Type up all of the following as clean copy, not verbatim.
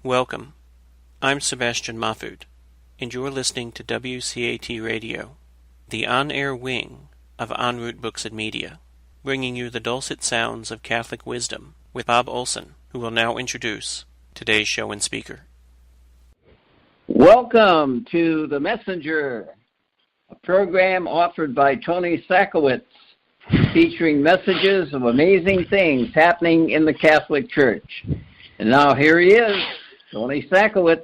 Welcome. I'm Sebastian Mahfood, and you're listening to WCAT Radio, the on-air wing of En Route Books and Media, bringing you the dulcet sounds of Catholic wisdom with Bob Olson, who will now introduce today's show and speaker. Welcome to The Messenger, a program offered by Tony Szalkiewicz, featuring messages of amazing things happening in the Catholic Church. And now here he is, Tony Szalkiewicz.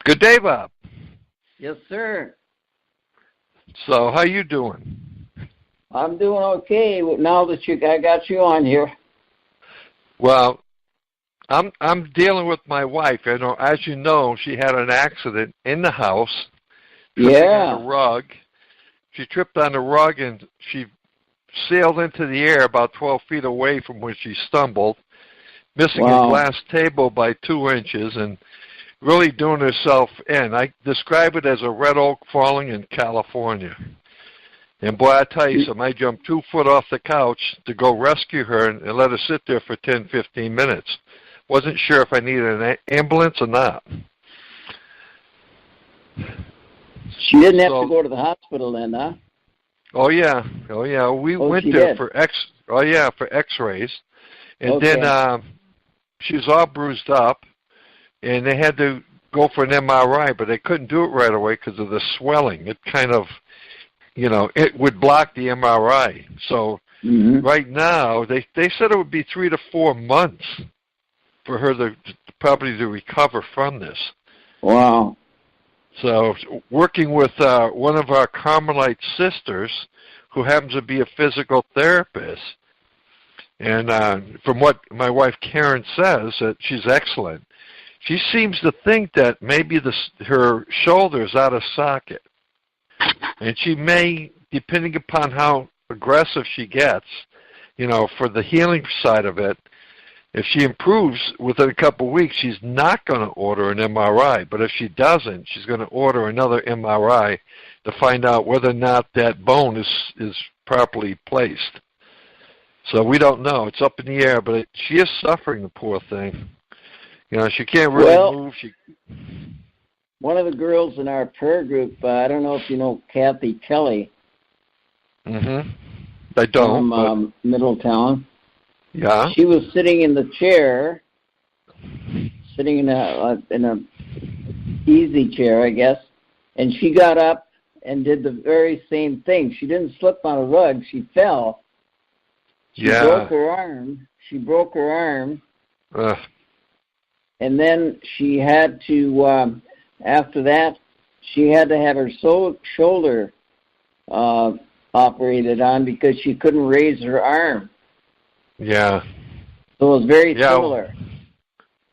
Good day, Bob. Yes, sir. So, how you doing? I'm doing okay now that I got you on here. Well, I'm dealing with my wife. As you know, she had an accident in the house. On the rug. She tripped on the rug and she sailed into the air about 12 feet away from where she stumbled, missing a glass table by 2 inches and really doing herself in. I describe it as a red oak falling in California. And boy, I tell you something, I jumped 2 foot off the couch to go rescue her and let her sit there for 10, 15 minutes. Wasn't sure if I needed an ambulance or not. She didn't have to go to the hospital then, huh? Oh yeah. We went there for X-rays, and then she was all bruised up, and they had to go for an MRI, but they couldn't do it right away because of the swelling. It kind of, it would block the MRI. So right now, they said it would be 3 to 4 months for her to probably to recover from this. Wow. So working with one of our Carmelite sisters who happens to be a physical therapist, and from what my wife Karen says, that she's excellent. She seems to think that maybe her shoulder is out of socket, and she may, depending upon how aggressive she gets, for the healing side of it, if she improves within a couple of weeks, she's not going to order an MRI. But if she doesn't, she's going to order another MRI to find out whether or not that bone is properly placed. So we don't know. It's up in the air, but she is suffering, the poor thing. She can't really move. One of the girls in our prayer group, I don't know if you know Kathy Kelly. I don't. From Middletown. Yeah. She was sitting in the chair, sitting in a easy chair, I guess, and she got up and did the very same thing. She didn't slip on a rug. She fell. She broke her arm. And then she had to, after that, she had to have her shoulder operated on because she couldn't raise her arm. Yeah. So it was very similar.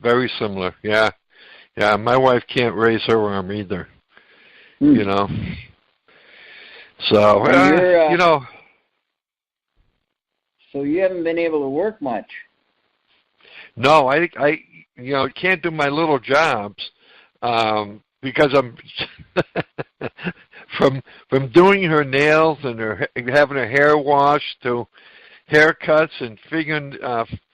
Very similar, yeah. Yeah, my wife can't raise her arm either, So, So you haven't been able to work much. No, I can't do my little jobs because I'm from doing her nails and having her hair washed to haircuts and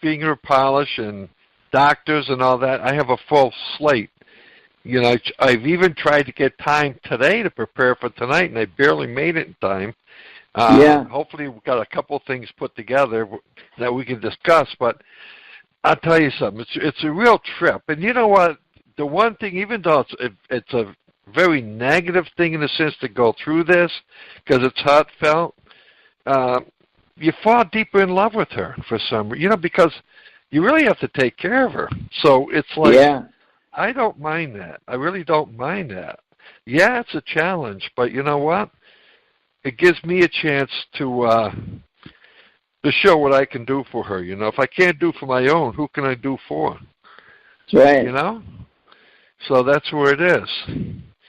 finger polish and doctors and all that. I have a full slate. I've even tried to get time today to prepare for tonight, and I barely made it in time. Hopefully we've got a couple things put together that we can discuss, but I'll tell you something. It's a real trip. And you know what? The one thing, even though it's a very negative thing in a sense to go through this, because it's heartfelt, you fall deeper in love with her for some reason, because you really have to take care of her. So it's like, I don't mind that. I really don't mind that. Yeah, it's a challenge, but you know what? It gives me a chance to show what I can do for her. If I can't do for my own, who can I do for? That's right. So that's where it is.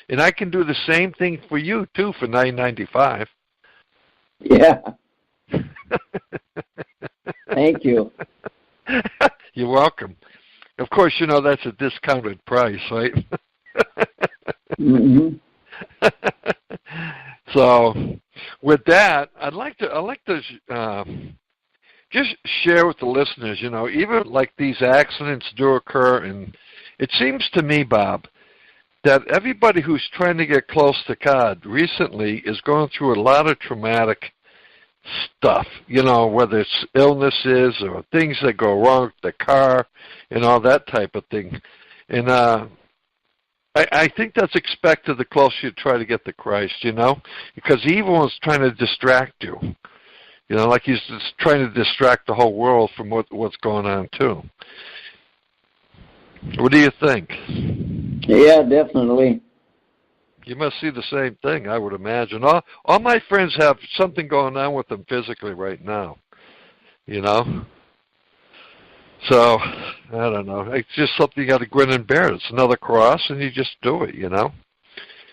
And I can do the same thing for you, too, for $9.95. Yeah. Thank you. You're welcome. Of course, that's a discounted price, right? So, with that, I'd like to just share with the listeners, even like these accidents do occur, and it seems to me, Bob, that everybody who's trying to get close to God recently is going through a lot of traumatic stuff, whether it's illnesses or things that go wrong with the car and all that type of thing. And I think that's expected the closer you try to get to Christ, because evil is trying to distract you. Like he's just trying to distract the whole world from what's going on, too. What do you think? Yeah, definitely. You must see the same thing, I would imagine. All my friends have something going on with them physically right now, So, I don't know. It's just something you got to grin and bear. It's another cross, and you just do it, That's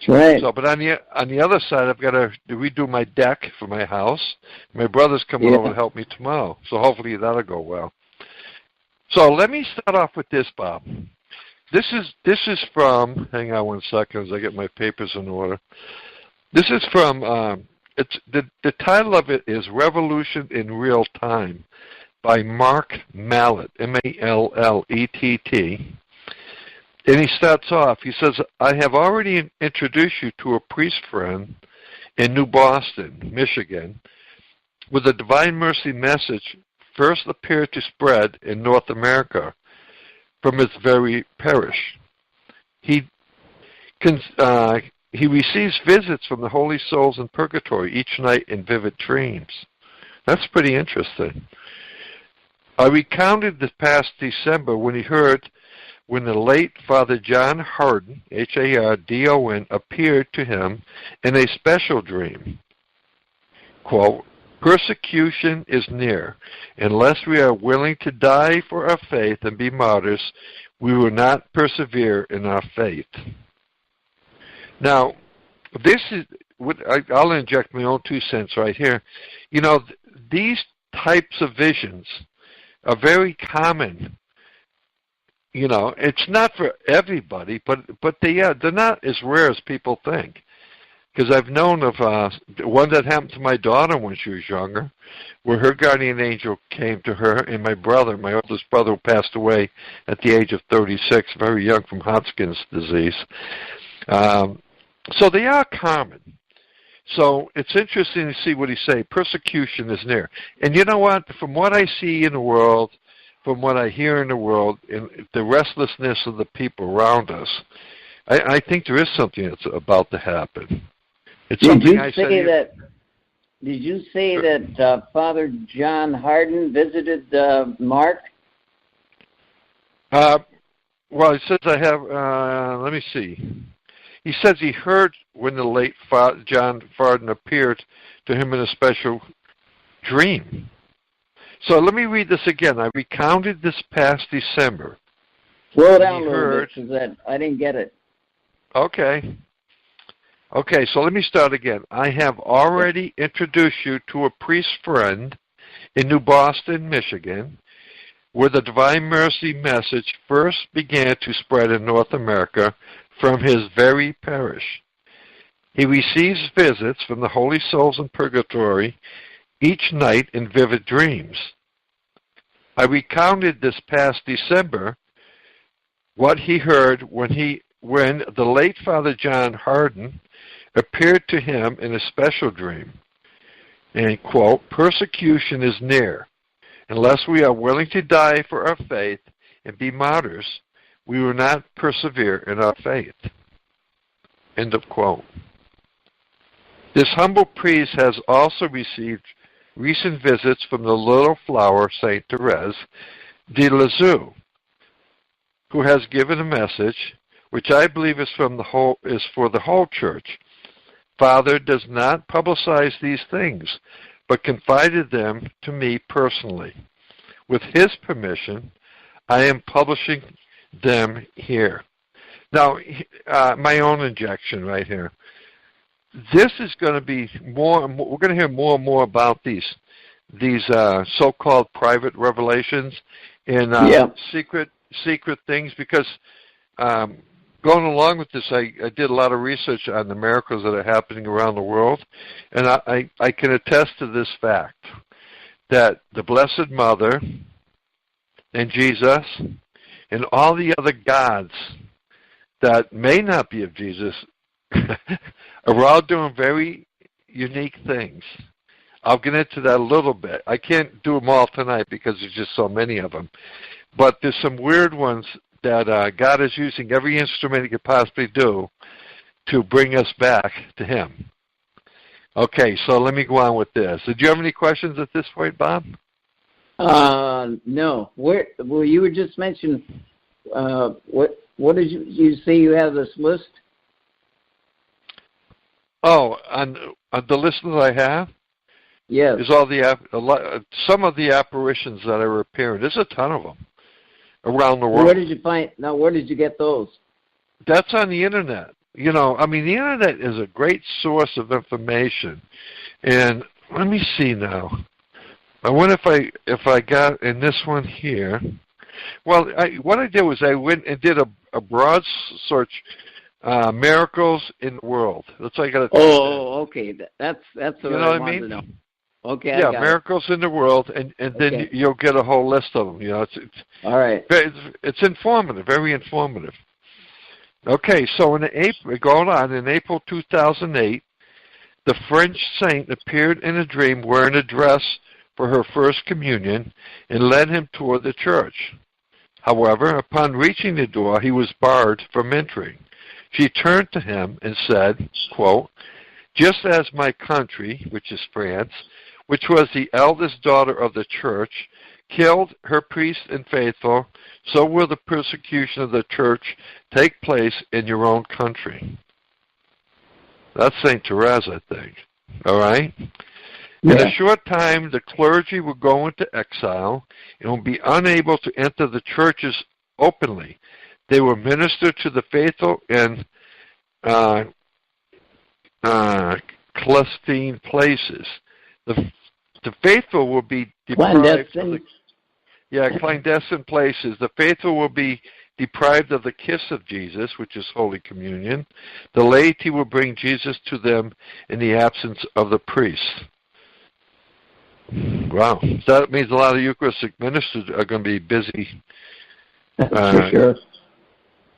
right. So, but on the other side, I've got to redo my deck for my house. My brother's coming over to help me tomorrow, so hopefully that'll go well. So let me start off with this, Bob. This is from. Hang on 1 second as I get my papers in order. This is from. It's the title of it is "Revolution in Real Time" by Mark Mallett, Mallett, and he starts off. He says, "I have already introduced you to a priest friend in New Boston, Michigan, with the Divine Mercy message first appeared to spread in North America from his very parish. He receives visits from the holy souls in purgatory each night in vivid dreams." That's pretty interesting. "I recounted this past December when the late Father John Hardon, Hardon, appeared to him in a special dream. Quote, persecution is near. Unless we are willing to die for our faith and be martyrs, we will not persevere in our faith." Now, this is, I'll inject my own 2 cents right here. These types of visions are very common. It's not for everybody, but they're not as rare as people think. Because I've known of one that happened to my daughter when she was younger, where her guardian angel came to her, and my oldest brother, who passed away at the age of 36, very young from Hodgkin's disease. So they are common. So it's interesting to see what he say. Persecution is near. And you know what? From what I see in the world, from what I hear in the world, and the restlessness of the people around us, I think there is something that's about to happen. It's Did you say that Father John Hardon visited Mark? Well, it says I have, let me see. He says he heard when the late John Hardon appeared to him in a special dream. So let me read this again. I recounted this past December. Slow down a little bit, because I didn't get it. Okay, so let me start again. I have already introduced you to a priest friend in New Boston, Michigan, where the Divine Mercy message first began to spread in North America from his very parish. He receives visits from the holy souls in purgatory each night in vivid dreams. I recounted this past December what he heard when the late Father John Hardon appeared to him in a special dream. And, quote, persecution is near. Unless we are willing to die for our faith and be martyrs, we will not persevere in our faith. End of quote. This humble priest has also received recent visits from the little flower Saint Therese de Lisieux, who has given a message which I believe is for the whole church. Father does not publicize these things, but confided them to me personally. With his permission, I am publishing them here. Now, my own injection right here. This is going to be more. We're going to hear more and more about these so-called private revelations and secret things. Because going along with this, I did a lot of research on the miracles that are happening around the world, and I can attest to this fact that the Blessed Mother and Jesus and all the other gods that may not be of Jesus are all doing very unique things. I'll get into that a little bit. I can't do them all tonight because there's just so many of them. But there's some weird ones that God is using every instrument he could possibly do to bring us back to him. Okay, so let me go on with this. Did you have any questions at this point, Bob? No. Well, you were just mentioning, what did you say you have this list? Oh, on the list that I have? Yes. Is all some of the apparitions that are appearing. There's a ton of them around the world. Where did you find? Now, where did you get those? That's on the internet. You know, I mean, the internet is a great source of information. And let me see now. I wonder if I got in this one here. Well, what I did was I went and did a broad search. Miracles in the world. That's all I got to. Oh, okay. That's what you know I what I wanted mean? to know. Okay. Yeah, miracles in the world, and then you'll get a whole list of them. You know, it's all right. It's informative, very informative. Okay, so in April 2008, the French saint appeared in a dream wearing a dress for her first communion and led him toward the church. However, upon reaching the door, he was barred from entering. She turned to him and said, quote, "Just as my country, which is France, which was the eldest daughter of the church, killed her priests and faithful, so will the persecution of the church take place in your own country." That's St. Therese, I think. All right? Yeah. In a short time, the clergy will go into exile and will be unable to enter the churches openly. They will minister to the faithful in clandestine places. The faithful will be deprived clandestine places. The faithful will be deprived of the kiss of Jesus, which is Holy Communion. The laity will bring Jesus to them in the absence of the priest. Wow. So that means a lot of Eucharistic ministers are going to be busy. For sure.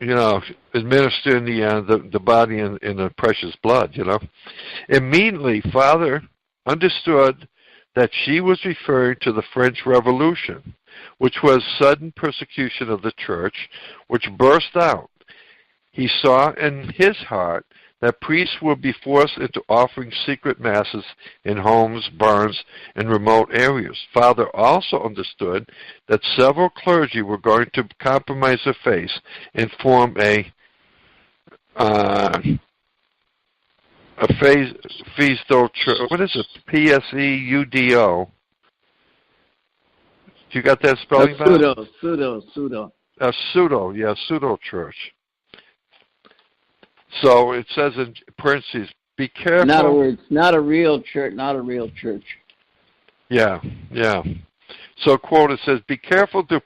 You know, administering the body in the precious blood, you know. Immediately, Father understood that she was referring to the French Revolution, which was sudden persecution of the church, which burst out. He saw in his heart that priests would be forced into offering secret masses in homes, barns, and remote areas. Father also understood that several clergy were going to compromise their faith and form a Pseudo church. What is it? Pseudo. You got that spelling? Pseudo. A pseudo church. So it says in parentheses, be careful. In other words, not a real church. Yeah. So, quote, it says, be careful to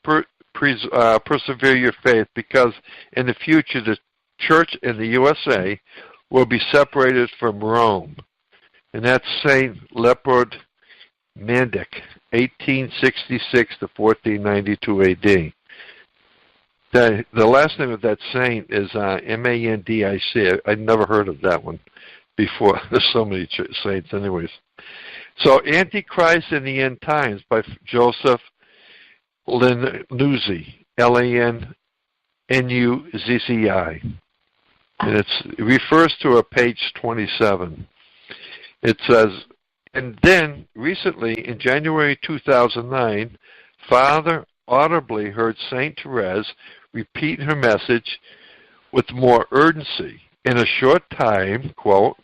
persevere your faith, because in the future the church in the USA will be separated from Rome. And that's Saint Leopold Mandic, 1866 to 1492 A.D. The last name of that saint is Mandic. I'd never heard of that one before. There's so many saints anyways. So Antichrist in the End Times by Joseph Lanuzzi, Lanuzzi. And it refers to page 27. It says, and then recently in January 2009, Father audibly heard St. Therese repeat her message with more urgency. In a short time, quote,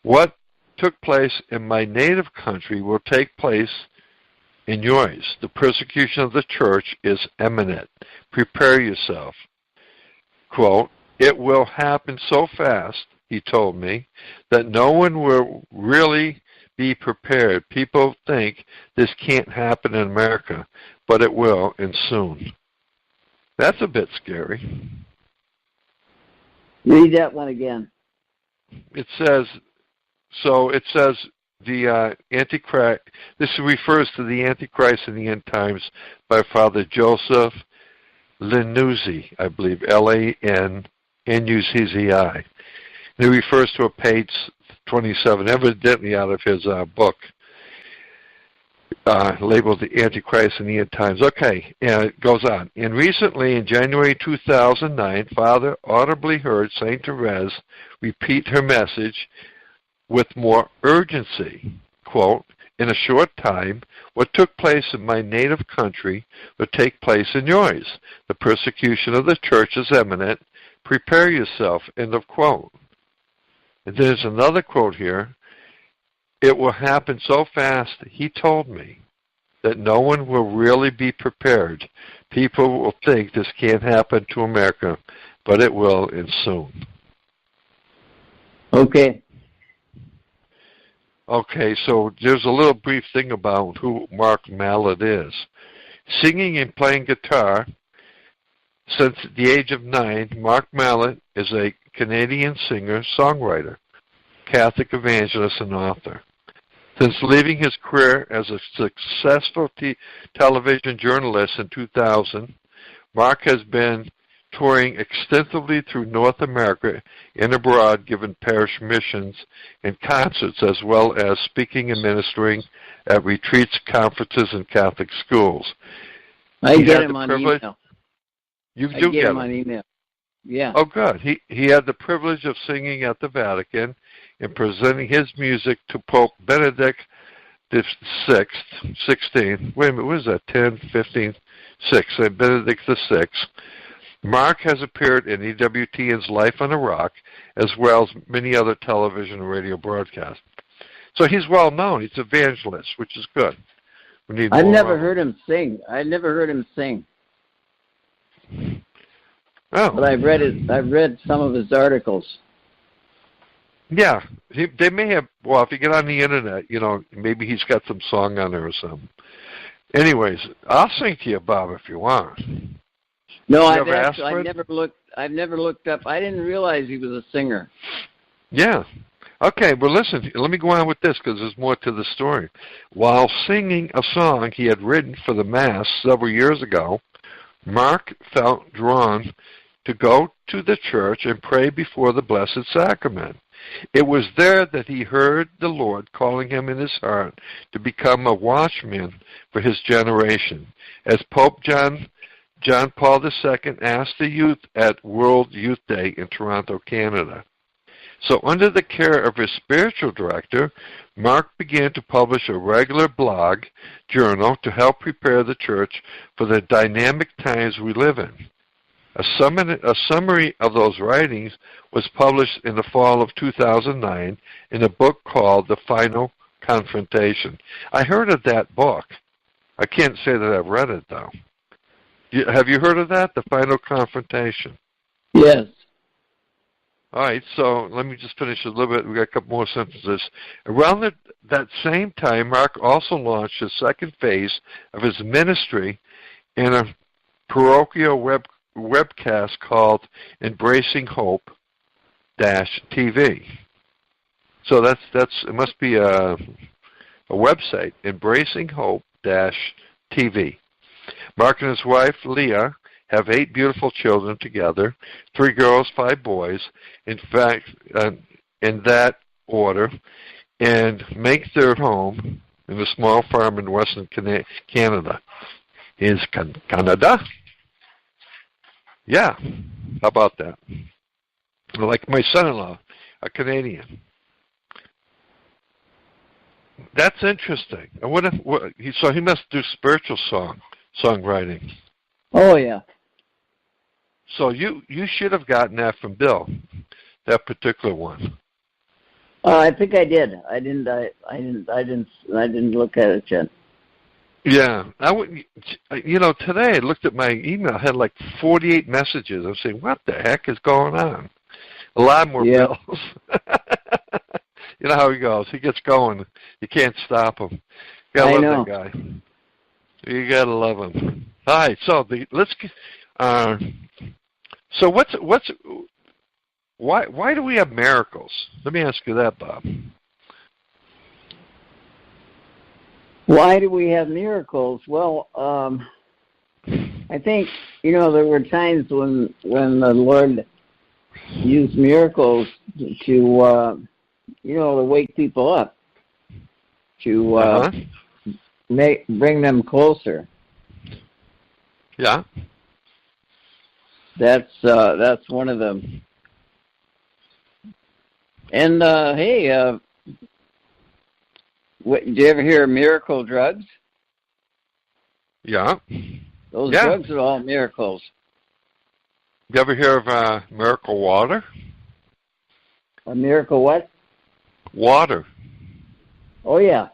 what took place in my native country will take place in yours. The persecution of the church is imminent. Prepare yourself. Quote, it will happen so fast, he told me, that no one will really be prepared. People think this can't happen in America, but it will, and soon. That's a bit scary. Read that one again. It says, the Antichrist. This refers to the Antichrist in the end times by Father Joseph Lanuzzi, I believe, L-A-N-N-U-Z-Z-I. He refers to a page 27, evidently out of his book, labeled The Antichrist in the End Times. Okay, and it goes on. And recently, in January 2009, Father audibly heard St. Therese repeat her message with more urgency. Quote, in a short time, what took place in my native country will take place in yours. The persecution of the church is imminent. Prepare yourself, end of quote. And there's another quote here. It will happen so fast, he told me, that no one will really be prepared. People will think this can't happen to America, but it will, and soon. Okay. Okay, so there's a little brief thing about who Mark Mallet is. Singing and playing guitar since the age of 9, Mark Mallet is a Canadian singer, songwriter, Catholic evangelist, and author. Since leaving his career as a successful television journalist in 2000, Mark has been touring extensively through North America and abroad, giving parish missions and concerts, as well as speaking and ministering at retreats, conferences, and Catholic schools. I get him on email. You do get him on email. Yeah. Oh, good. He had the privilege of singing at the Vatican and presenting his music to Pope Benedict XVI. Wait a minute, what is that? 10, 15, 6. Benedict XVI. Mark has appeared in EWTN's Life on a Rock, as well as many other television and radio broadcasts. So he's well known. He's an evangelist, which is good. I've never heard him sing. Oh. But I've read some of his articles. Yeah, they may have. Well, if you get on the internet, maybe he's got some song on there or something. Anyways, I'll sing to you, Bob, if you want. No, I've never looked up. I didn't realize he was a singer. Yeah. Okay, well, listen, let me go on with this because there's more to the story. While singing a song he had written for the Mass several years ago, Mark felt drawn to go to the church and pray before the Blessed Sacrament. It was there that he heard the Lord calling him in his heart to become a watchman for his generation. As Pope John Paul II asked the youth at World Youth Day in Toronto, Canada. So under the care of his spiritual director, Mark began to publish a regular blog journal to help prepare the church for the dynamic times we live in. A summary of those writings was published in the fall of 2009 in a book called The Final Confrontation. I heard of that book. I can't say that I've read it, though. Have you heard of that, The Final Confrontation? Yes. All right, so let me just finish a little bit. We've got a couple more sentences. Around that same time, Mark also launched his second phase of his ministry in a parochial webcast called Embracing Hope TV. So that's it must be a website, Embracing Hope TV. Mark and his wife Leah have 8 beautiful children together, 3 girls, 5 boys, in fact, in that order, and make their home in a small farm in western Canada. Is Canada? Yeah, how about that? Like my son-in-law, a Canadian. That's interesting. So he must do spiritual songwriting. Oh yeah. So you should have gotten that from Bill, that particular one. I think I did. I didn't look at it yet. Yeah, today I looked at my email. I had like 48 messages. I'm saying, what the heck is going on? A lot more Bills. You know how he goes. He gets going. You can't stop him. You gotta love that guy. You gotta love him. All right, so so why do we have miracles? Let me ask you that, Bob. Why do we have miracles? Well, I think, there were times when the Lord used miracles to, to wake people up, to bring them closer. Yeah. That's one of them. And hey, do you ever hear of miracle drugs? Yeah. Those drugs are all miracles. You ever hear of miracle water? A miracle what? Water. Oh yeah.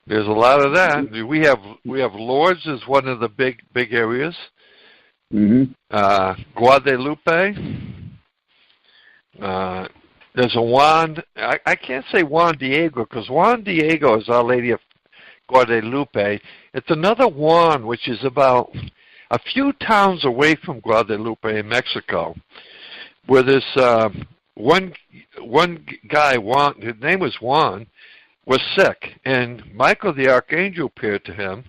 There's a lot of that. We have Lourdes is one of the big areas. Mm-hmm. Guadalupe. There's a Juan. I can't say Juan Diego because Juan Diego is Our Lady of Guadalupe. It's another Juan, which is about a few towns away from Guadalupe in Mexico, where this one guy, Juan, his name was Juan, was sick, and Michael the Archangel appeared to him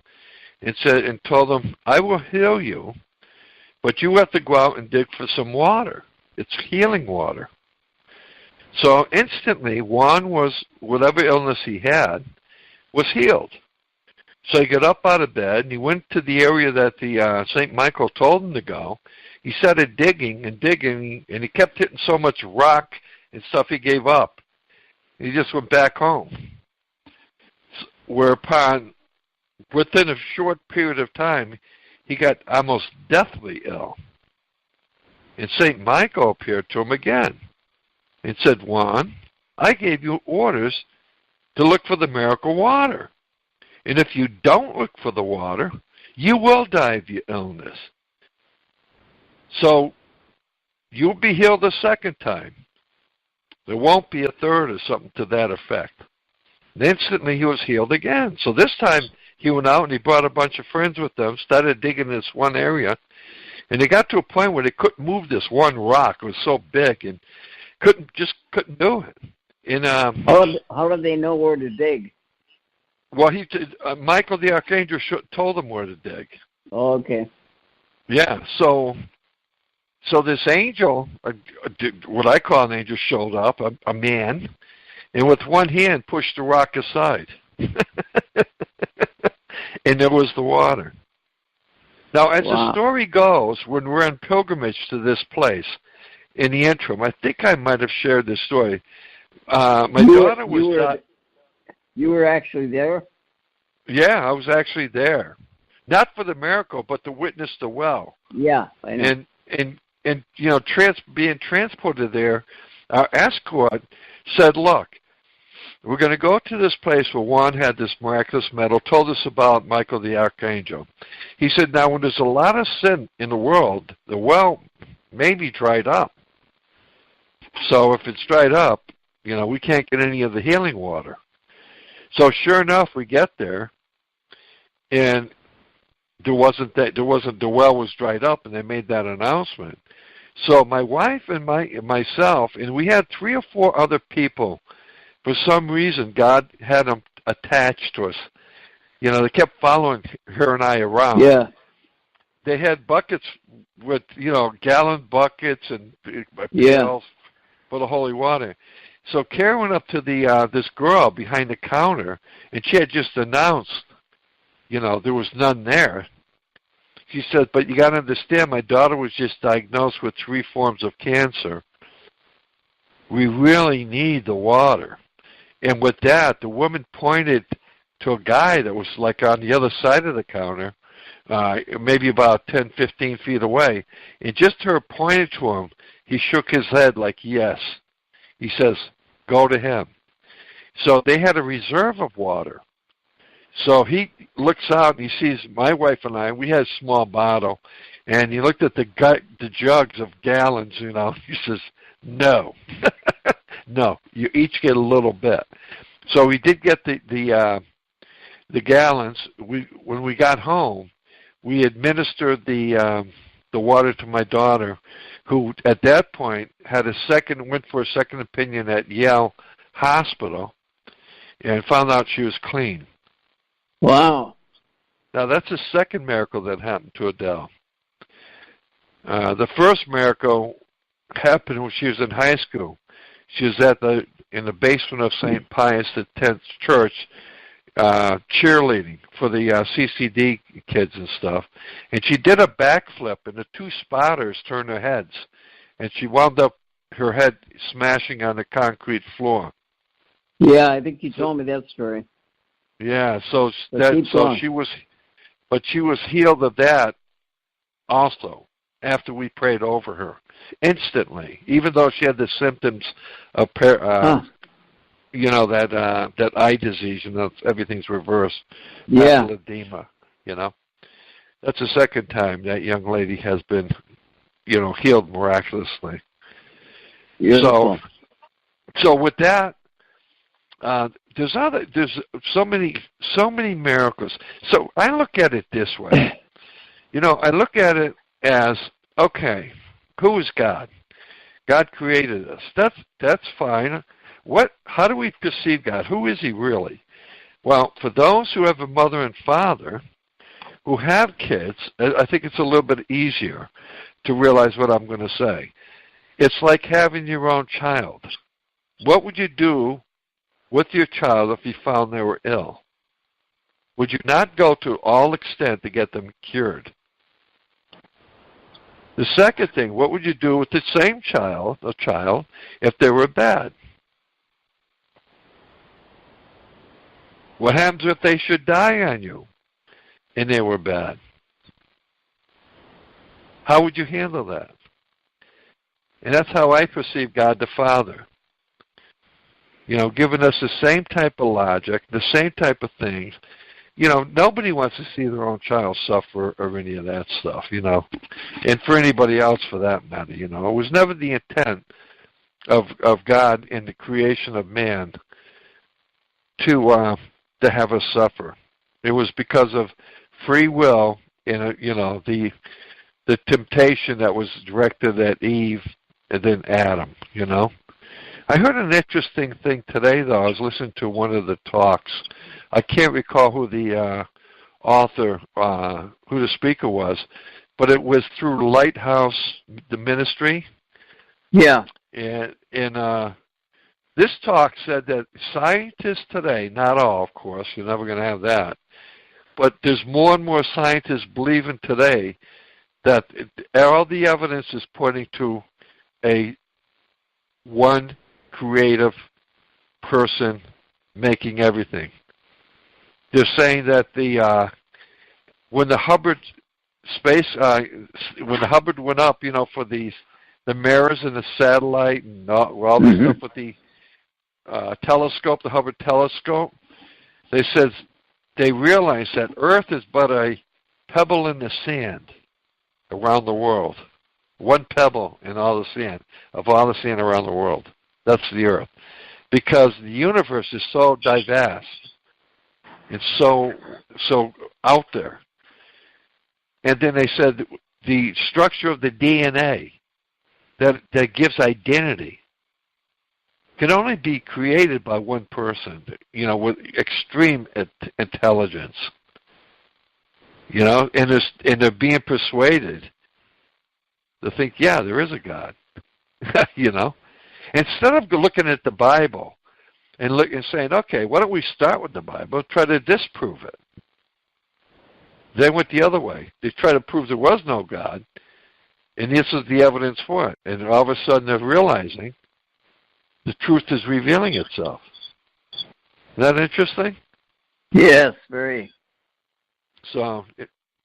and told him, "I will heal you, but you have to go out and dig for some water. It's healing water." So instantly, Juan whatever illness he had, was healed. So he got up out of bed, and he went to the area that the St. Michael told him to go. He started digging and digging, and he kept hitting so much rock and stuff he gave up. He just went back home. Whereupon, within a short period of time, he got almost deathly ill. And St. Michael appeared to him again and said, "Juan, I gave you orders to look for the miracle water. And if you don't look for the water, you will die of your illness. So you'll be healed a second time. There won't be a third or something to that effect." And instantly he was healed again. So this time he went out and he brought a bunch of friends with them, started digging this one area, and they got to a point where they couldn't move this one rock. It was so big and couldn't do it. And how did they know where to dig? Well, Michael the Archangel told them where to dig. Oh, okay. Yeah, so this angel, what I call an angel, showed up, a man, and with one hand pushed the rock aside. And there was the water. Now, as the story goes, when we're on pilgrimage to this place, in the interim, I think I might have shared this story. Daughter was You were actually there? Yeah, I was actually there. Not for the miracle, but to witness the well. Yeah, I know. And being transported there, our escort said, "Look, we're going to go to this place where Juan had this miraculous medal," told us about Michael the Archangel. He said, "Now, when there's a lot of sin in the world, the well may be dried up. So if it's dried up, we can't get any of the healing water." So sure enough, we get there, and the well was dried up, and they made that announcement. So my wife and myself, and we had 3 or 4 other people. For some reason, God had them attached to us. They kept following her and I around. Yeah. They had buckets with, gallon buckets and pails for the holy water. So Karen went up to this girl behind the counter, and she had just announced, there was none there. She said, "But you got to understand, my daughter was just diagnosed with 3 forms of cancer. We really need the water." And with that, the woman pointed to a guy that was like on the other side of the counter, maybe about 10, 15 feet away. And just her pointing to him, he shook his head like, yes. He says, "Go to him." So they had a reserve of water. So he looks out and he sees my wife and I. We had a small bottle, and he looked at the jugs of gallons. He says, "No, no. You each get a little bit." So we did get the gallons. When we got home, we administered the water to my daughter, who at that point went for a second opinion at Yale Hospital, and found out she was clean. Wow. Now, that's the second miracle that happened to Adele. The first miracle happened when she was in high school. She was in the basement of St. Pius X Church, cheerleading for the CCD kids and stuff. And she did a backflip, and the two spotters turned their heads. And she wound up her head smashing on the concrete floor. Yeah, I think you told me that story. Yeah, she was healed of that also after we prayed over her instantly, even though she had the symptoms of that eye disease, everything's reversed. Yeah. Edema, That's the second time that young lady has been, healed miraculously. Beautiful. So with that, there's so many miracles. So I look at it this way. I look at it as, okay, who is God? God created us. That's fine. How do we perceive God? Who is he really? Well, for those who have a mother and father who have kids, I think it's a little bit easier to realize what I'm going to say. It's like having your own child. What would you do with your child if you found they were ill? Would you not go to all extent to get them cured? The second thing, what would you do with the same child, if they were bad? What happens if they should die on you and they were bad? How would you handle that? And that's how I perceive God the Father. Giving us the same type of logic, the same type of things. Nobody wants to see their own child suffer or any of that stuff, and for anybody else for that matter, It was never the intent of God in the creation of man to have us suffer. It was because of free will and, the temptation that was directed at Eve and then Adam, I heard an interesting thing today, though. I was listening to one of the talks. I can't recall who the author, who the speaker was, but it was through Lighthouse, the ministry. Yeah. And this talk said that scientists today, not all, of course, you're never going to have that, but there's more and more scientists believing today that all the evidence is pointing to one creative person making everything. They're saying that when the Hubbard went up, for the mirrors and the satellite and all this stuff with the telescope, the Hubbard telescope, they realized that Earth is but a pebble in the sand around the world. One pebble in all the sand, of all the sand around the world. That's the Earth. Because the universe is so diverse. It's so out there. And then they said the structure of the DNA that gives identity can only be created by one person, with extreme intelligence. And they're being persuaded to think, yeah, there is a God. Instead of looking at the Bible and saying, okay, why don't we start with the Bible and try to disprove it? They went the other way. They tried to prove there was no God, and this is the evidence for it. And all of a sudden they're realizing the truth is revealing itself. Is that interesting? Yes, very. So,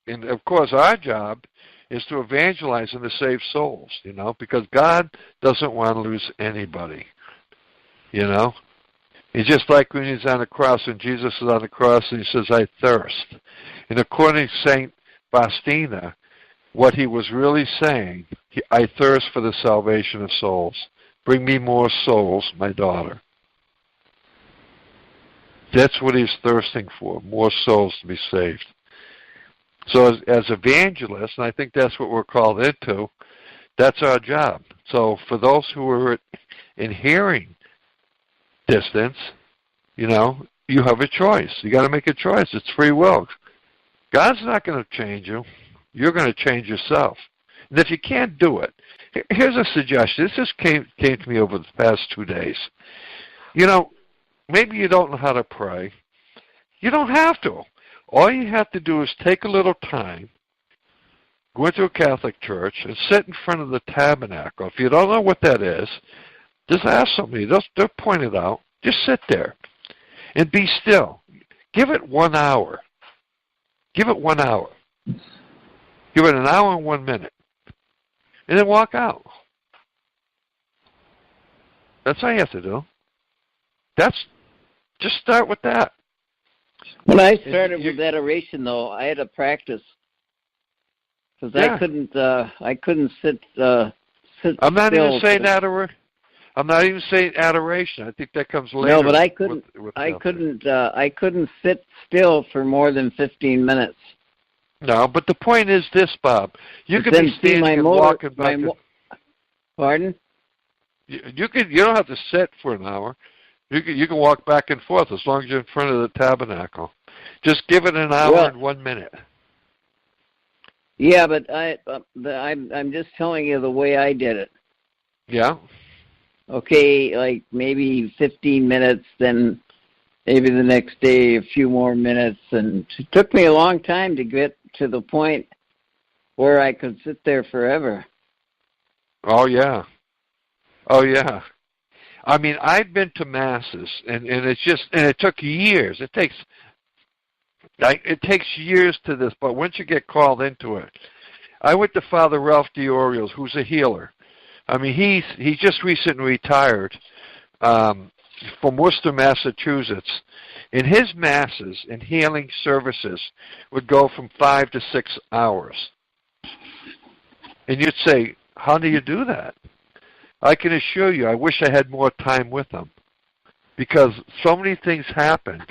and of course our job is to evangelize and to save souls, because God doesn't want to lose anybody, It's just like when he's on the cross and Jesus is on the cross and he says, I thirst. And according to St. Faustina, what he was really saying, I thirst for the salvation of souls. Bring me more souls, my daughter. That's what he's thirsting for, more souls to be saved. So as evangelists, and I think that's what we're called into, that's our job. So for those who are in hearing distance, you have a choice. You got to make a choice. It's free will. God's not going to change you. You're going to change yourself. And if you can't do it, here's a suggestion. This just came to me over the past 2 days. Maybe you don't know how to pray. You don't have to. All you have to do is take a little time, go into a Catholic church, and sit in front of the tabernacle. If you don't know what that is, just ask somebody. They'll point it out. Just sit there and be still. Give it 1 hour. Give it 1 hour. Give it an hour and 1 minute. And then walk out. That's all you have to do. Just start with that. When I started with adoration, though, I had to practice because I couldn't sit. I'm not still even saying adoration. I'm not even saying adoration. I think that comes later. No, but I couldn't. I couldn't sit still for more than 15 minutes. No, but the point is this, Bob. You can be standing and walking back. Pardon? You don't have to sit for an hour. You can walk back and forth as long as you're in front of the tabernacle. Just give it an hour and 1 minute. Yeah, but I'm just telling you the way I did it. Yeah. Okay, like maybe 15 minutes, then maybe the next day a few more minutes, and it took me a long time to get to the point where I could sit there forever. Oh yeah. I mean, I've been to masses, and it took years. It takes years to this, but once you get called into it, I went to Father Ralph DiOrio, who's a healer. I mean, he just recently retired from Worcester, Massachusetts. And his masses and healing services would go from 5 to 6 hours. And you'd say, how do you do that? I can assure you, I wish I had more time with them. Because so many things happen.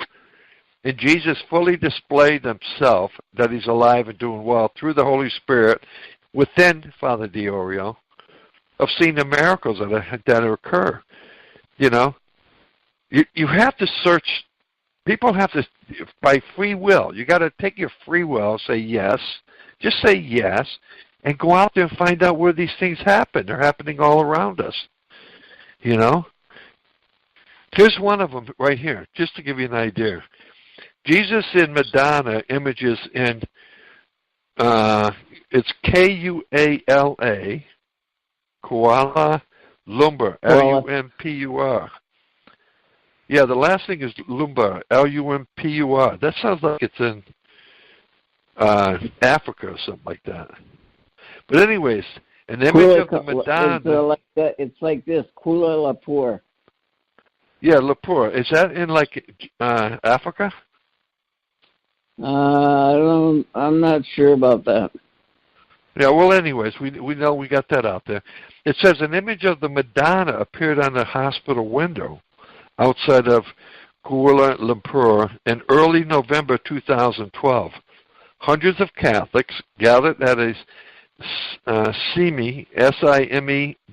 And Jesus fully displayed himself, that he's alive and doing well, through the Holy Spirit, within Father DiOrio, of seeing the miracles that occur. You have to search. People have to, by free will, you got to take your free will, say yes, just say yes, and go out there and find out where these things happen. They're happening all around us. Here's one of them right here, just to give you an idea. Jesus in Madonna images in, it's Kuala, Kuala Lumpur, Lumpur. Yeah, the last thing is Lumpur, Lumpur. That sounds like it's in Africa or something like that. But anyways, an image of the Madonna. It's like this, Kuala Lumpur. Yeah, Lumpur. Is that in Africa? I'm not sure about that. Yeah, well, anyways, we know we got that out there. It says an image of the Madonna appeared on the hospital window outside of Kuala Lumpur in early November 2012. Hundreds of Catholics gathered at a SIME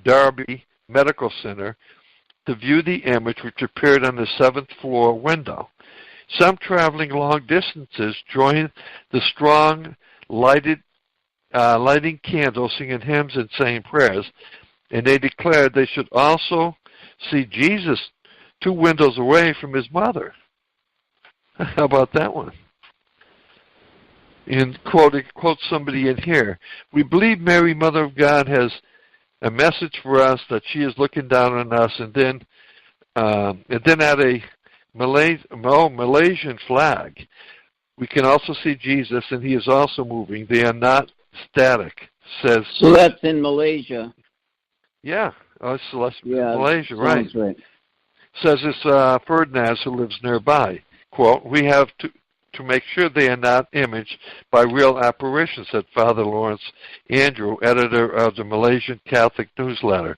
Derby Medical Center to view the image, which appeared on the 7th floor window. Some traveling long distances joined the strong lighting candles, singing hymns and saying prayers, and they declared they should also see Jesus 2 windows away from his mother. How about that one? And quote somebody in here, we believe Mary, Mother of God, has a message for us that she is looking down on us, and then at a Malaysian flag, we can also see Jesus, and he is also moving. They are not static, says. So that's in Malaysia. Yeah, Malaysia, right. Right. Says this Ferdinand, who lives nearby. Quote, we have to make sure they are not imaged by real apparitions, said Father Lawrence Andrew, editor of the Malaysian Catholic newsletter,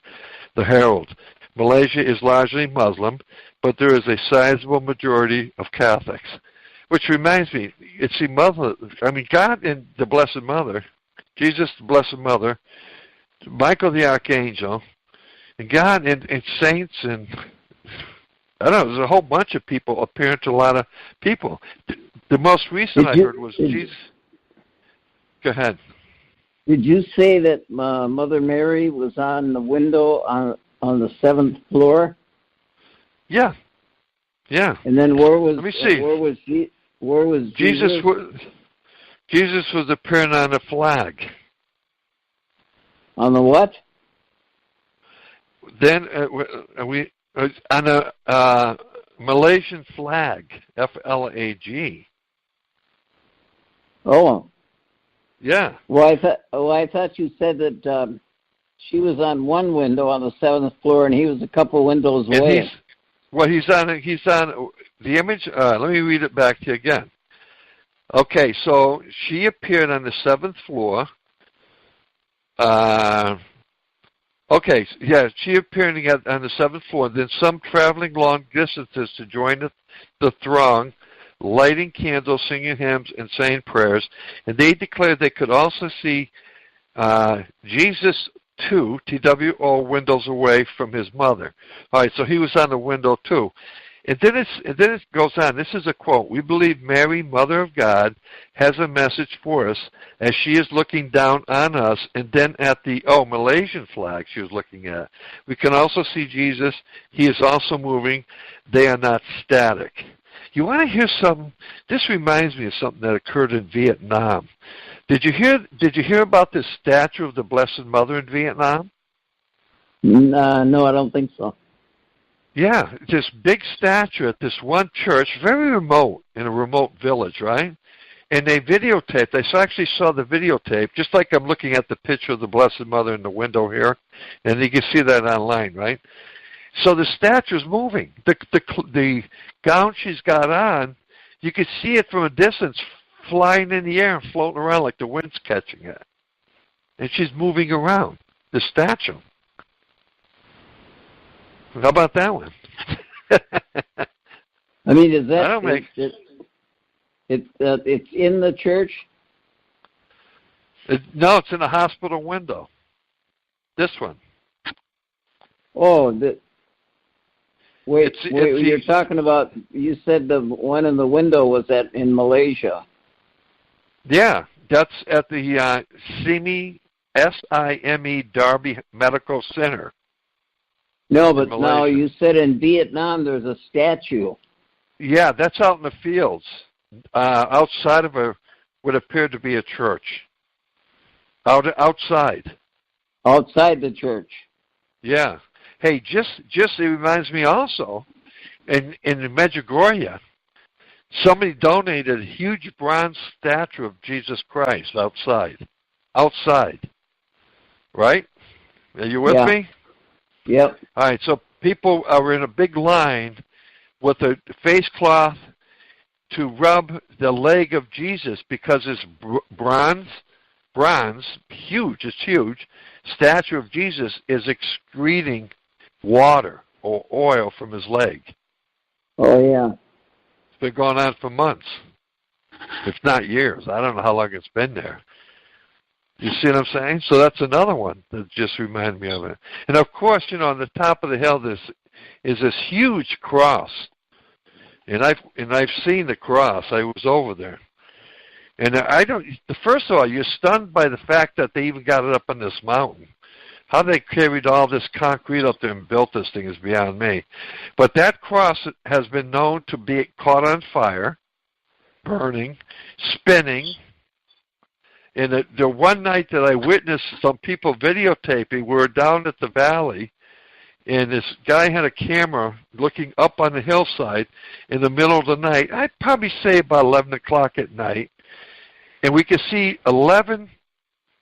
The Herald. Malaysia is largely Muslim, but there is a sizable majority of Catholics. Which reminds me, it's the mother, God and the Blessed Mother, Jesus, the Blessed Mother, Michael the Archangel, and God and saints and I don't know, there's a whole bunch of people appearing to a lot of people. The most recent I heard was Jesus. Go ahead. Did you say that Mother Mary was on the window on the 7th floor? Yeah. Yeah. And then where was? Let me see. Where was Jesus? Jesus was appearing on a flag. On the what? Then we on a Malaysian flag, FLAG. Oh. Yeah. Well, I thought you said that she was on one window on the 7th floor, and he was a couple windows away. He's on the image. Let me read it back to you again. Okay, so she appeared on the 7th floor. She appeared on the 7th floor. Then some traveling long distances to join the throng, lighting candles, singing hymns, and saying prayers. And they declared they could also see Jesus too, TWO, windows away from his mother. All right, so he was on the window too. And then it goes on. This is a quote. We believe Mary, Mother of God, has a message for us as she is looking down on us. And then at the Malaysian flag she was looking at. We can also see Jesus. He is also moving. They are not static. You want to hear something? This reminds me of something that occurred in Vietnam. Did you hear about this statue of the Blessed Mother in Vietnam? No, I don't think so. Yeah, this big statue at this one church, very remote, in a remote village, right? And they videotaped. I actually saw the videotape, just like I'm looking at the picture of the Blessed Mother in the window here, and you can see that online, right? So the statue is moving. The gown she's got on, you can see it from a distance, flying in the air and floating around like the wind's catching it. And she's moving around, the statue. How about that one? I mean, is that... I don't make... It's in the church? No, it's in a hospital window. This one. Oh, you're talking about, you said the one in the window was in Malaysia. Yeah, that's at the SIME Darby Medical Center. No, but now you said in Vietnam there's a statue. Yeah, that's out in the fields, outside of what appeared to be a church. Outside. Outside the church. Yeah. Hey, just it reminds me also, in Medjugorje, somebody donated a huge bronze statue of Jesus Christ outside. Outside. Right? Are you with me? Yep. All right, so people are in a big line with a face cloth to rub the leg of Jesus because this bronze, huge, it's huge, statue of Jesus is excreting water or oil from his leg. Oh, yeah. It's been going on for months, if not years. I don't know how long it's been there. You see what I'm saying? So that's another one that just reminded me of it. And of course, on the top of the hill is this huge cross. And I've seen the cross. I was over there. And first of all, you're stunned by the fact that they even got it up on this mountain. How they carried all this concrete up there and built this thing is beyond me. But that cross has been known to be caught on fire, burning, spinning. And the one night that I witnessed some people videotaping, we were down at the valley, and this guy had a camera looking up on the hillside in the middle of the night. I'd probably say about 11 o'clock at night. And we could see 11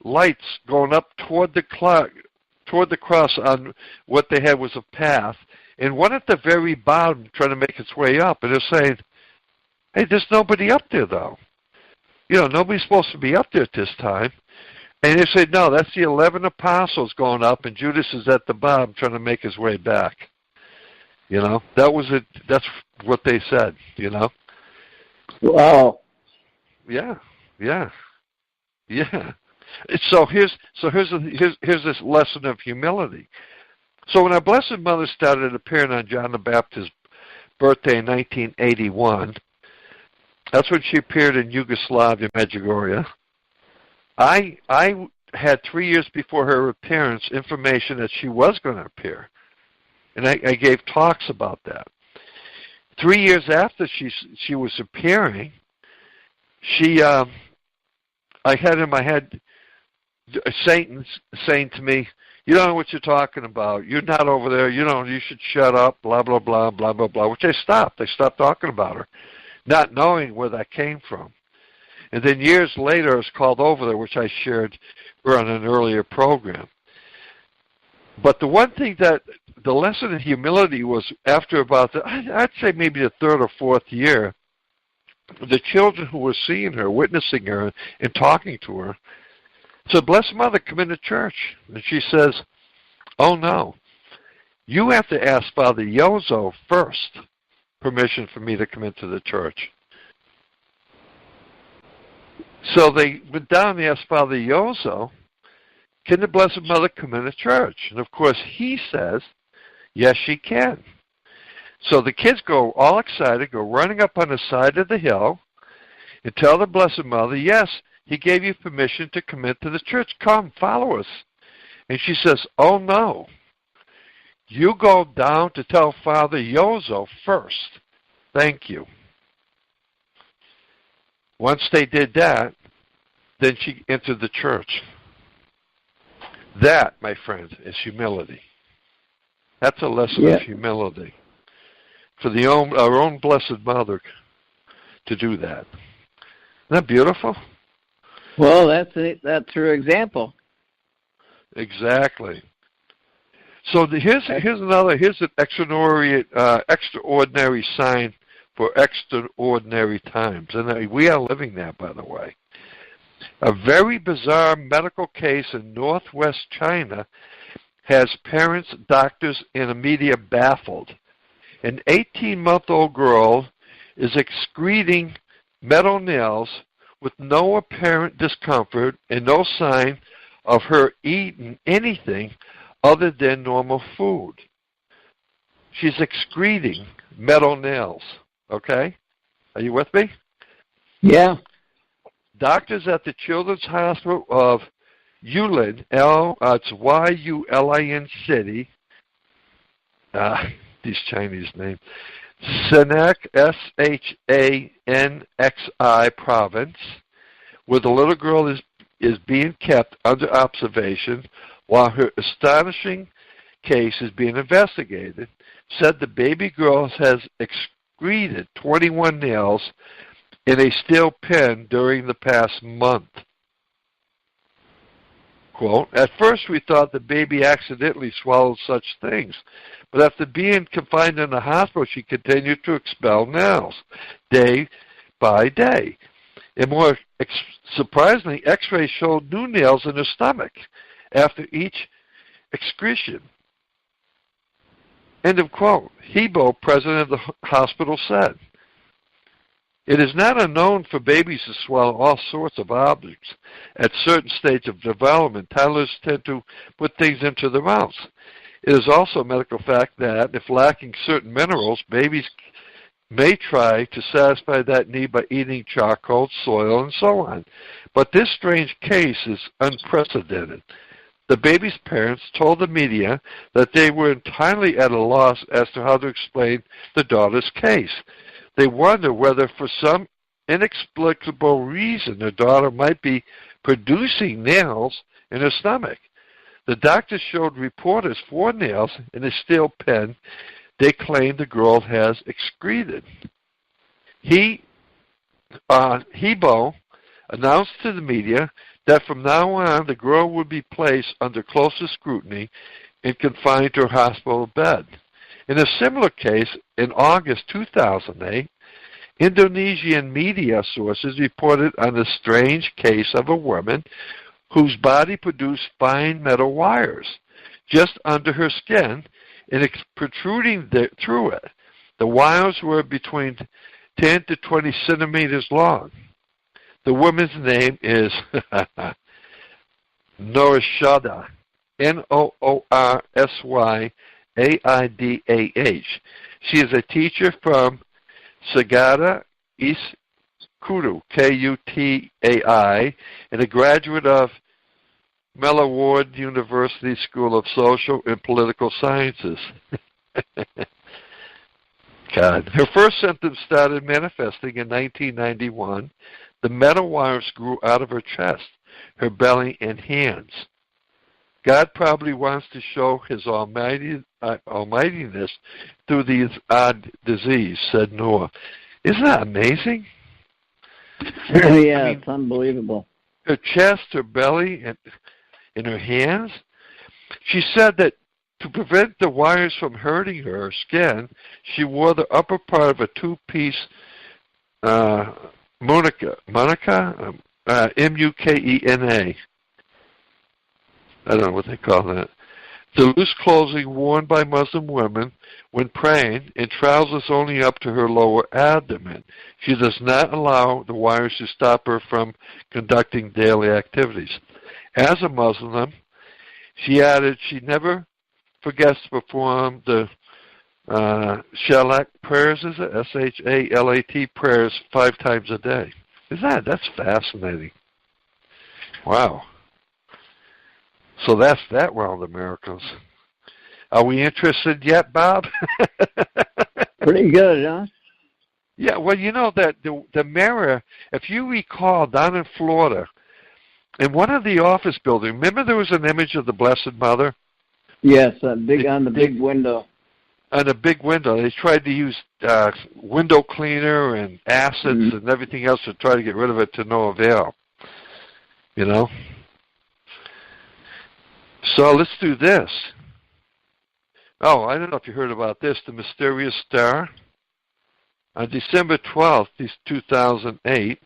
lights going up toward the cross on what they had was a path. And one at the very bottom trying to make its way up. And they're saying, hey, there's nobody up there, though. Nobody's supposed to be up there at this time. And they said, no, that's the 11 apostles going up, and Judas is at the bottom trying to make his way back. That was it. That's what they said, Wow. Yeah. So here's this lesson of humility. So when our Blessed Mother started appearing on John the Baptist's birthday in 1981. That's when she appeared in Yugoslavia, Medjugorje. I had 3 years before her appearance information that she was going to appear, and I gave talks about that. 3 years after she was appearing, I had in my head Satan saying to me, "You don't know what you're talking about. You're not over there. You should shut up, blah, blah, blah, blah, blah, blah," which I stopped. I stopped talking about her, not knowing where that came from. And then years later, I was called over there, which I shared on an earlier program. But the one thing that the lesson in humility was after about, I'd say maybe the third or fourth year, the children who were seeing her, witnessing her, and talking to her, said, "Blessed Mother, come into church." And she says, "Oh no, you have to ask Father Yozo first permission for me to come into the church." So they went down and asked Father Yozo, "Can the Blessed Mother come into church?" And of course he says, "Yes, she can." So the kids go all excited, go running up on the side of the hill and tell the Blessed Mother, "Yes, he gave you permission to come into the church. Come, follow us." And she says, "Oh no, you go down to tell Father Yozo first. Thank you." Once they did that, then she entered the church. That, my friend, is humility. That's a lesson of humility for our own Blessed Mother to do that. Isn't that beautiful? Well, that's her example. Exactly. So here's an extraordinary sign for extraordinary times, and we are living that, by the way. A very bizarre medical case in northwest China has parents, doctors, and the media baffled. An 18-month-old girl is excreting metal nails with no apparent discomfort and no sign of her eating anything other than normal food. She's excreting metal nails. Okay? Are you with me? Yeah. Doctors at the Children's Hospital of Yulin, it's Y-U-L-I-N City, these Chinese names, Shanxi, S-H-A-N-X-I province, where the little girl is being kept under observation while her astonishing case is being investigated, said the baby girl has excreted 21 nails in a steel pen during the past month. Quote, "At first we thought the baby accidentally swallowed such things, but after being confined in the hospital, she continued to expel nails day by day. And more surprisingly, x-rays showed new nails in her stomach after each excretion." End of quote. Hebo, president of the hospital, said, "It is not unknown for babies to swallow all sorts of objects. At certain stages of development, toddlers tend to put things into their mouths. It is also a medical fact that, if lacking certain minerals, babies may try to satisfy that need by eating charcoal, soil, and so on. But this strange case is unprecedented. The baby's parents told the media that they were entirely at a loss as to how to explain the daughter's case. They wonder whether for some inexplicable reason the daughter might be producing nails in her stomach. The doctor showed reporters 4 nails in a steel pen they claim the girl has excreted. Hebo announced to the media that from now on the girl would be placed under closer scrutiny and confined to her hospital bed. In a similar case, in August 2008, Indonesian media sources reported on a strange case of a woman whose body produced fine metal wires just under her skin and protruding through it. The wires were between 10 to 20 centimeters long. The woman's name is Norsyada, Norsy, Aidah. She is a teacher from Sagada, East Kutu, Kutai, and a graduate of Miller Ward University School of Social and Political Sciences. God. Her first symptoms started manifesting in 1991. The metal wires grew out of her chest, her belly, and hands. God probably wants to show His almightiness through these odd disease, said Noah. Isn't that amazing? Oh, yeah, it's unbelievable. Her chest, her belly, and in her hands. She said that to prevent the wires from hurting her skin, she wore the upper part of a two-piece munkena, M-U-K-E-N-A. I don't know what they call that. The loose clothing worn by Muslim women when praying, and trousers only up to her lower abdomen. She does not allow the wires to stop her from conducting daily activities. As a Muslim, she added she never forgets to perform the Shalat prayers, is it? S-H-A-L-A-T prayers 5 times a day. That's fascinating. Wow. So that's that world of miracles. Are we interested yet, Bob? Pretty good, huh? Yeah, well, you know that the mirror, if you recall, down in Florida, in one of the office buildings, remember there was an image of the Blessed Mother? Yes, on the big window. On a big window. They tried to use window cleaner and acids and everything else to try to get rid of it to no avail. You know? So let's do this. Oh, I don't know if you heard about this. The mysterious star. On December 12th, 2008,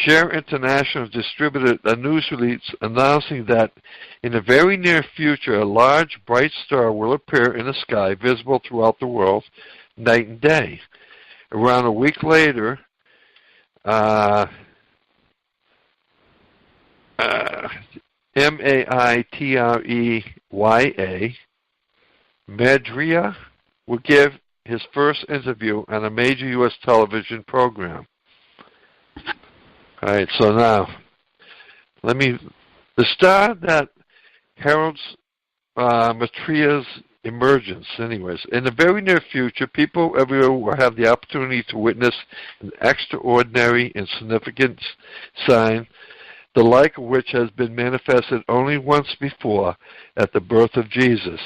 Share International distributed a news release announcing that in the very near future, a large, bright star will appear in the sky, visible throughout the world, night and day. Around a week later, Maitreya, Madria, will give his first interview on a major U.S. television program. All right, so now, the star that heralds Maitreya's emergence, anyways, in the very near future, people everywhere will have the opportunity to witness an extraordinary and significant sign, the like of which has been manifested only once before at the birth of Jesus.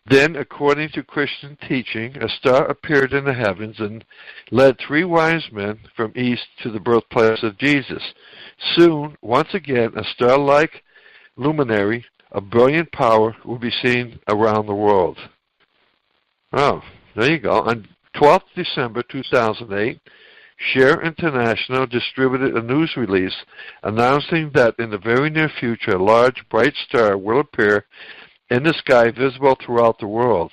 Then, according to Christian teaching, a star appeared in the heavens and led 3 wise men from east to the birthplace of Jesus. Soon, once again, a star-like luminary of brilliant power will be seen around the world. Oh, there you go. On 12th December 2008, Share International distributed a news release announcing that in the very near future, a large, bright star will appear in the sky, visible throughout the world,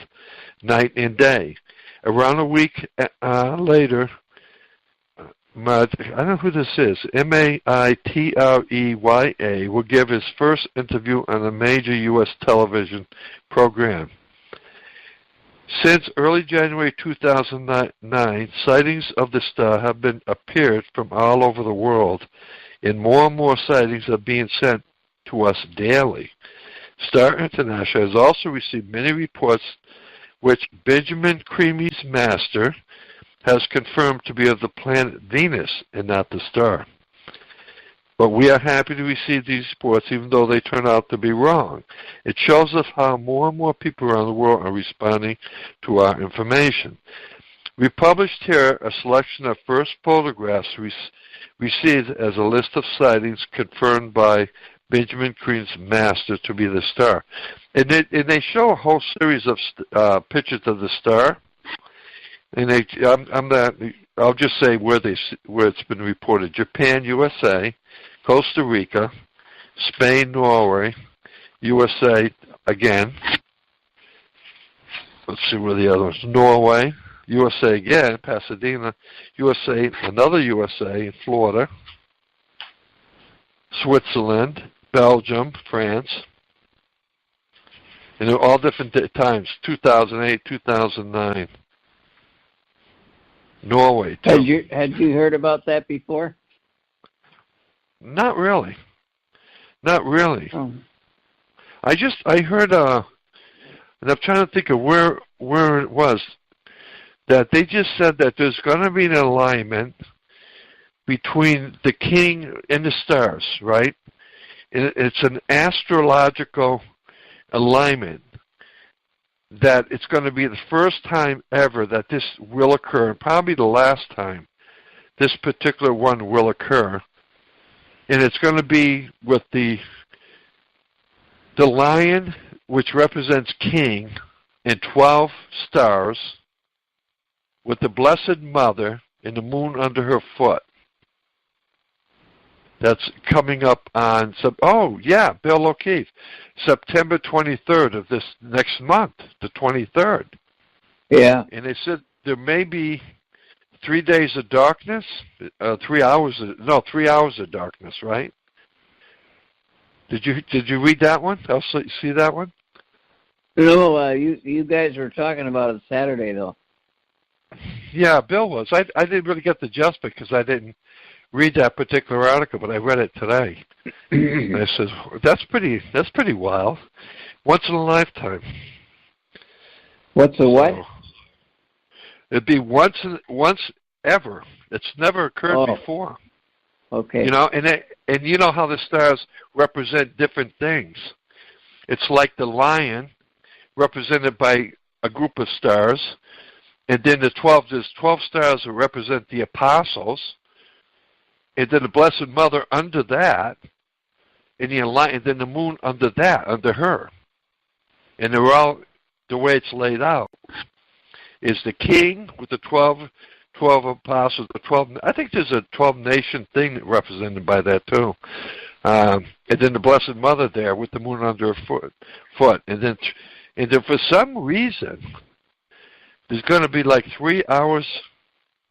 night and day. Around a week later, I don't know who this is, Maitreya will give his first interview on a major U.S. television program. Since early January 2009, sightings of the star have appeared from all over the world, and more sightings are being sent to us daily. Star International has also received many reports which Benjamin Creamy's master has confirmed to be of the planet Venus and not the star. But we are happy to receive these reports even though they turn out to be wrong. It shows us how more and more people around the world are responding to our information. We published here a selection of first photographs received as a list of sightings confirmed by Benjamin Cream's master to be the star. And they show a whole series of pictures of the star. And I'll just say where it's been reported. Japan, USA, Costa Rica, Spain, Norway, USA again. Let's see where the other ones. Norway, USA again, Pasadena, USA, another USA in Florida, Switzerland, Belgium, France, And they're all different times, 2008, 2009. Norway, too. Had you heard about that before? Not really. Not really. Oh. I heard, and I'm trying to think of where it was, that they just said that there's going to be an alignment between the king and the stars, right? It's an astrological alignment that it's going to be the first time ever that this will occur, and probably the last time this particular one will occur. And it's going to be with the lion, which represents king, and 12 stars, with the Blessed Mother and the moon under her foot. That's coming up on, Bill O'Keefe, September 23rd of this next month, the 23rd. Yeah. And they said there may be 3 days of darkness, 3 hours of darkness, right? Did you read that one? Also, see that one? No, you guys were talking about it Saturday, though. Yeah, Bill was. I didn't really get the gist because I didn't read that particular article, but I read it today. And I said, that's pretty wild. Once in a lifetime. What's a what? So, it'd be once ever. It's never occurred before. Okay. You know, and you know how the stars represent different things. It's like the lion represented by a group of stars, and then there's 12 stars that represent the apostles, and then the Blessed Mother under that, and then the moon under that, under her. And they're all, the way it's laid out, is the king with the 12 apostles, I think there's a 12-nation thing represented by that too. And then the Blessed Mother there with the moon under her foot. And then for some reason, there's going to be like 3 hours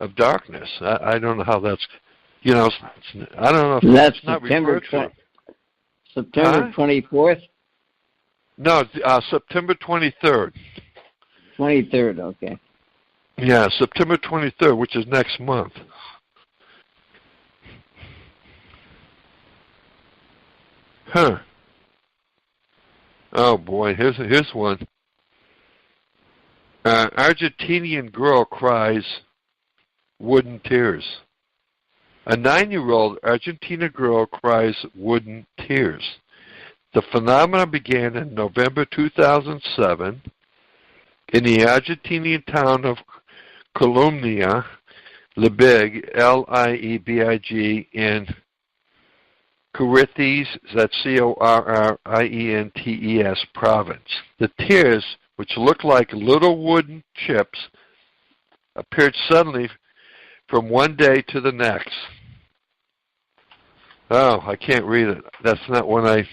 of darkness. I don't know how that's, I don't know if that's not September referred to. September 24th? No, September 23rd. 23rd, okay. Yeah, September 23rd, which is next month. Huh. Oh boy, here's one. Argentinian girl cries wooden tears. A 9-year-old Argentina girl cries wooden tears. The phenomenon began in November 2007 in the Argentinian town of Colombia, Liebig, Liebig, in Corrientes, that's Corrientes province. The tears, which look like little wooden chips, appeared suddenly from one day to the next. Oh, I can't read it. That's not one I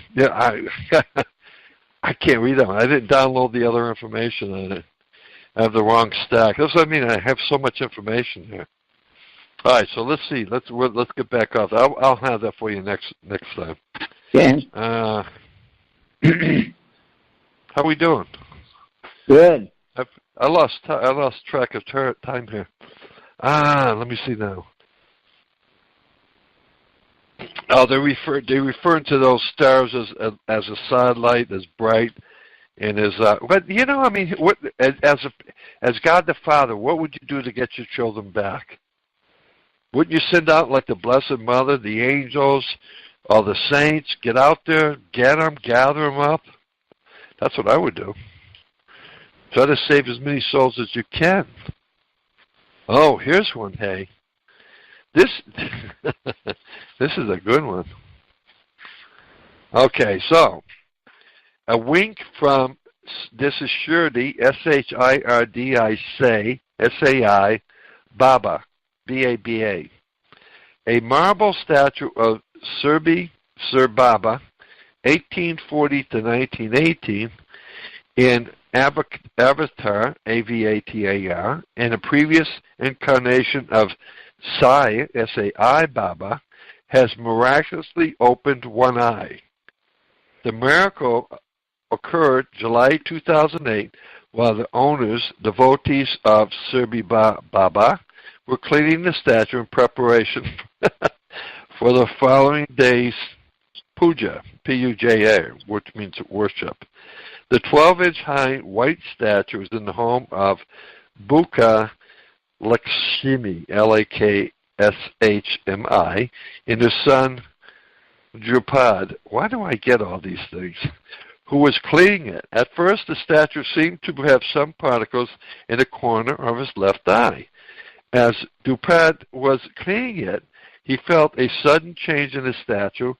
can't read that one. I didn't download the other information on it. I have the wrong stack. That's what I mean. I have so much information here. All right, so let's see. Let's get back off. I'll have that for you next time. Okay. How we doing? Good. I lost track of time here. Let me see now. Oh, they refer to those stars as a satellite, as bright, and as but what as God the Father, what would you do to get your children back? Wouldn't you send out like the Blessed Mother, the angels, all the saints, get out there, get them, gather them up? That's what I would do. Try to save as many souls as you can. Oh, here's one, hey. This is a good one. Okay, so a wink from, this is Shirdi, Shirdi, S-A-I, Baba, B-A-B-A. A marble statue of Sir Baba, 1840 to 1918, in Avatar, A-V-A-T-A-R, and a previous incarnation of Sai, S-A-I, Baba, has miraculously opened one eye. The miracle occurred July 2008 while the owners, devotees of Surbi Baba, were cleaning the statue in preparation for the following day's puja, P-U-J-A, which means worship. The 12-inch high white statue is in the home of Bukha Lakshmi, L-A-K-S-H-M-I, and his son Drupad. Why do I get all these things? Who was cleaning it. At first, the statue seemed to have some particles in the corner of his left eye. As Drupad was cleaning it, he felt a sudden change in the statue,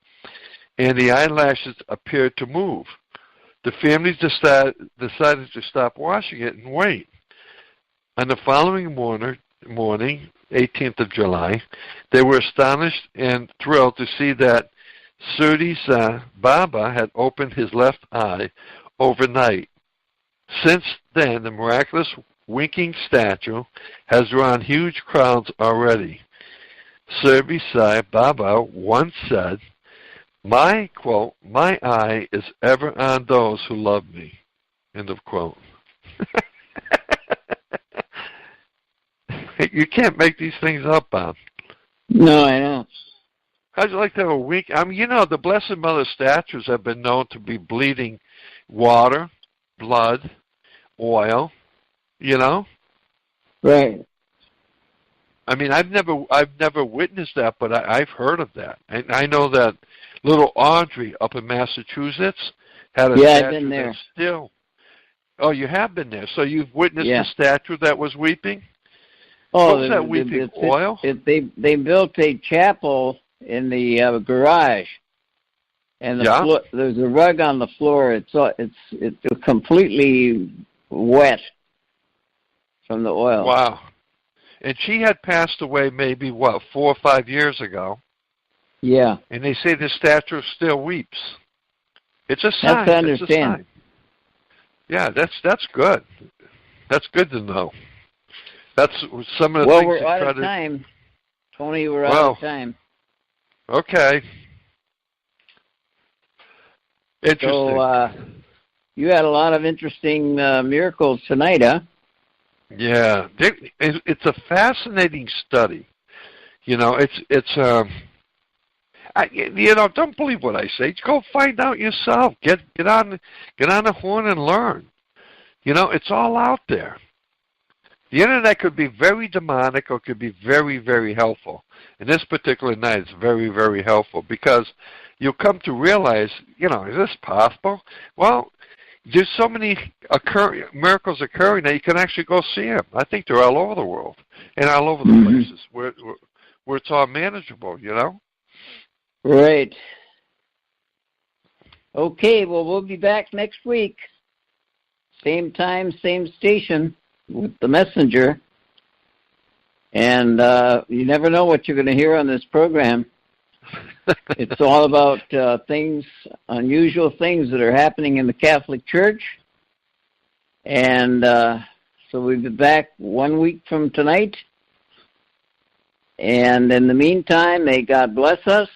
and the eyelashes appeared to move. The family decided to stop washing it and wait. On the following morning, 18th of July, they were astonished and thrilled to see that Surdi Baba had opened his left eye overnight. Since then, the miraculous winking statue has drawn huge crowds already. Surdi Sai Baba once said, my eye is ever on those who love me. End of quote. You can't make these things up, Bob. No, I know. How'd you like to have a week? I mean, the Blessed Mother statues have been known to be bleeding water, blood, oil, Right. I mean, I've never witnessed that, but I've heard of that. And I know that little Audrey up in Massachusetts had a statue I've been there. that's still... Oh, you have been there. So you've witnessed a statue that was weeping? Oh, what was that weeping? Oil? They built a chapel in the garage, and there's a rug on the floor. It's completely wet from the oil. Wow. And she had passed away maybe, 4 or 5 years ago. Yeah. And they say the statue still weeps. It's a sign. That's to understand. It's a sign. Yeah, that's good. That's good to know. That's some of the things. Well, we're out of time. Tony, we're out of time. Okay. Interesting. So, you had a lot of interesting miracles tonight, huh? Yeah. It's a fascinating study. Don't believe what I say. Go find out yourself. Get on the horn and learn. It's all out there. The internet could be very demonic or could be very, very helpful. And this particular night is very, very helpful because you'll come to realize, is this possible? Well, there's so many miracles occurring that you can actually go see them. I think they're all over the world and all over the places where it's all manageable, Right. Okay, well, we'll be back next week. Same time, same station with the messenger. And you never know what you're going to hear on this program. It's all about unusual things that are happening in the Catholic Church. And so we'll be back 1 week from tonight. And in the meantime, may God bless us,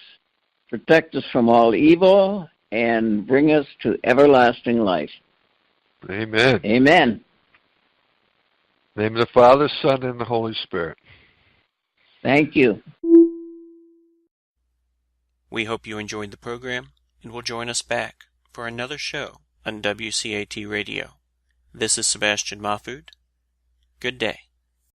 protect us from all evil, and bring us to everlasting life. Amen. Amen. In the name of the Father, Son, and the Holy Spirit. Thank you. We hope you enjoyed the program and will join us back for another show on WCAT Radio. This is Sebastian Mahfood. Good day.